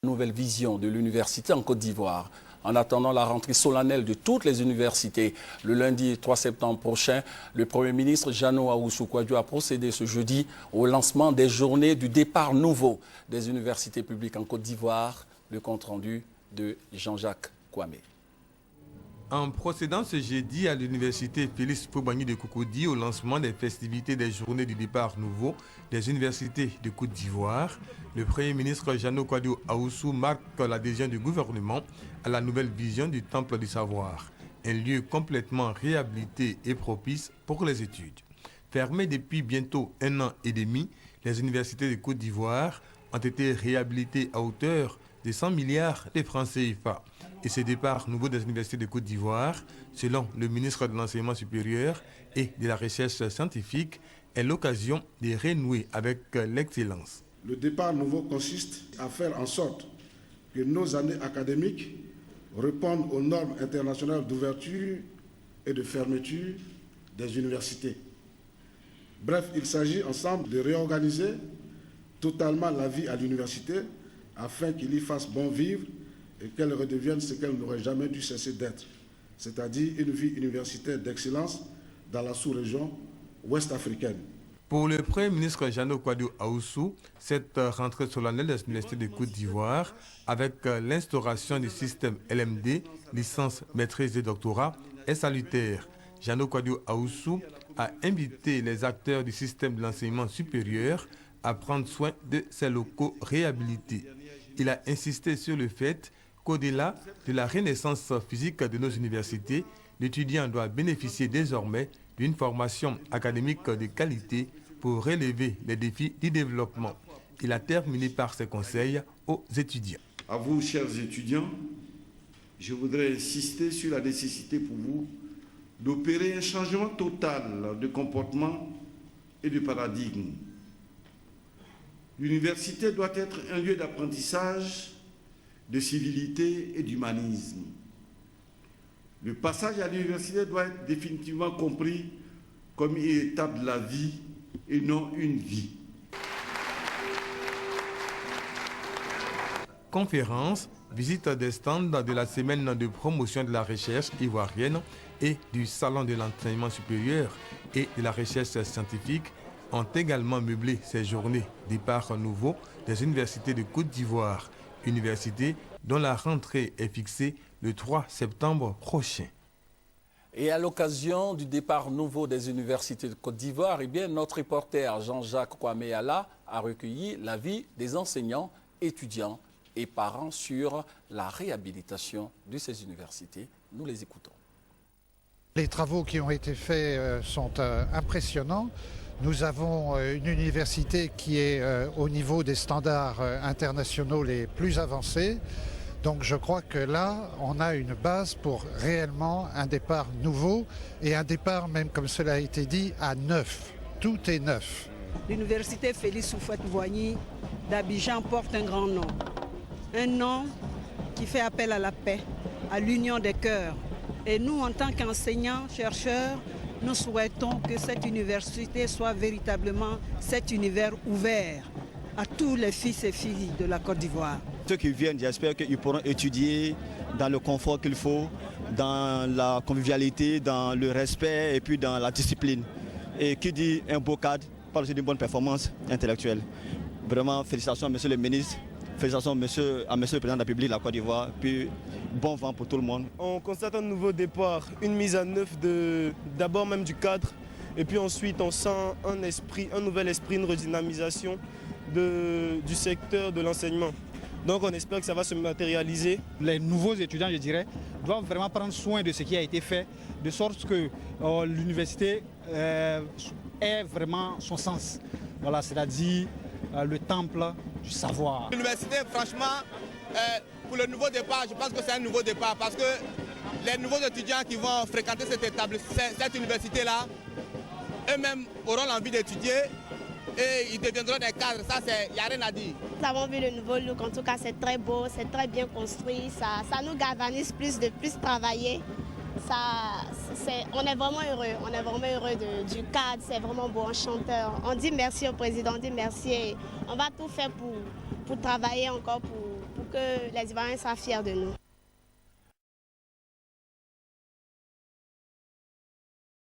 Nouvelle vision de l'université en Côte d'Ivoire. En attendant la rentrée solennelle de toutes les universités, le lundi 3 septembre prochain, le Premier ministre Jeannot Ahoussou-Kouadio a procédé ce jeudi au lancement des journées du départ nouveau des universités publiques en Côte d'Ivoire. Le compte-rendu de Jean-Jacques Kwame. En procédant ce jeudi à l'université Félix Houphouët-Boigny de Cocody au lancement des festivités des journées du départ nouveau des universités de Côte d'Ivoire, le Premier ministre Jeannot Ahoussou marque l'adhésion du gouvernement à la nouvelle vision du Temple du Savoir, un lieu complètement réhabilité et propice pour les études. Fermées depuis bientôt 1 an et demi, les universités de Côte d'Ivoire ont été réhabilitées à hauteur de 100 milliards de francs CFA. Et ce départ nouveau des universités de Côte d'Ivoire, selon le ministre de l'Enseignement supérieur et de la Recherche scientifique, est l'occasion de renouer avec l'excellence. Le départ nouveau consiste à faire en sorte que nos années académiques répondent aux normes internationales d'ouverture et de fermeture des universités. Bref, il s'agit ensemble de réorganiser totalement la vie à l'université afin qu'il y fasse bon vivre et qu'elle redevienne ce qu'elle n'aurait jamais dû cesser d'être, c'est-à-dire une vie universitaire d'excellence dans la sous-région ouest-africaine. Pour le Premier ministre Jeannot Ahoussou, cette rentrée solennelle des universités de Côte d'Ivoire, avec l'instauration du système LMD, licence, maîtrise et doctorat, est salutaire. Jeannot Ahoussou a invité les acteurs du système de l'enseignement supérieur à prendre soin de ces locaux réhabilités. Il a insisté sur le fait qu'au-delà de la renaissance physique de nos universités, l'étudiant doit bénéficier désormais d'une formation académique de qualité pour relever les défis du développement. Il a terminé par ses conseils aux étudiants. À vous, chers étudiants, je voudrais insister sur la nécessité pour vous d'opérer un changement total de comportement et de paradigme. L'université doit être un lieu d'apprentissage, de civilité et d'humanisme. Le passage à l'université doit être définitivement compris comme une étape de la vie et non une vie. Conférences, visite des stands de la semaine de promotion de la recherche ivoirienne et du salon de l'enseignement supérieur et de la recherche scientifique ont également meublé ces journées départ nouveau des universités de Côte d'Ivoire, université dont la rentrée est fixée le 3 septembre prochain. Et à l'occasion du départ nouveau des universités de Côte d'Ivoire, notre reporter Jean-Jacques Kwame a recueilli l'avis des enseignants, étudiants et parents sur la réhabilitation de ces universités. Nous les écoutons. Les travaux qui ont été faits sont impressionnants. Nous avons une université qui est au niveau des standards internationaux les plus avancés. Donc je crois que là, on a une base pour réellement un départ nouveau et un départ même, comme cela a été dit, à neuf. Tout est neuf. L'université Félix Houphouët-Boigny d'Abidjan porte un grand nom. Un nom qui fait appel à la paix, à l'union des cœurs. Et nous, en tant qu'enseignants, chercheurs, nous souhaitons que cette université soit véritablement cet univers ouvert à tous les fils et filles de la Côte d'Ivoire. Ceux qui viennent, j'espère qu'ils pourront étudier dans le confort qu'il faut, dans la convivialité, dans le respect et puis dans la discipline. Et qui dit un beau cadre parle aussi d'une bonne performance intellectuelle. Vraiment, félicitations à monsieur le ministre, félicitations à monsieur le président de la République de la Côte d'Ivoire, puis bon vent pour tout le monde. On constate un nouveau départ, une mise à neuf d'abord même du cadre, et puis ensuite on sent un nouvel esprit, une redynamisation du secteur de l'enseignement. Donc on espère que ça va se matérialiser. Les nouveaux étudiants, je dirais, doivent vraiment prendre soin de ce qui a été fait, de sorte que l'université ait vraiment son sens. Voilà, c'est-à-dire le temple du savoir. L'université, franchement, pour le nouveau départ, je pense que c'est un nouveau départ parce que les nouveaux étudiants qui vont fréquenter cette université-là, eux-mêmes auront l'envie d'étudier et ils deviendront des cadres. Ça, il n'y a rien à dire. Nous avons vu le nouveau look, en tout cas c'est très beau, c'est très bien construit, ça nous galvanise de plus travailler. On est vraiment heureux du cadre, c'est vraiment beau, enchanteur. On dit merci au président, on dit merci et on va tout faire pour travailler encore, pour pour que les Ivoiriens soient fiers de nous.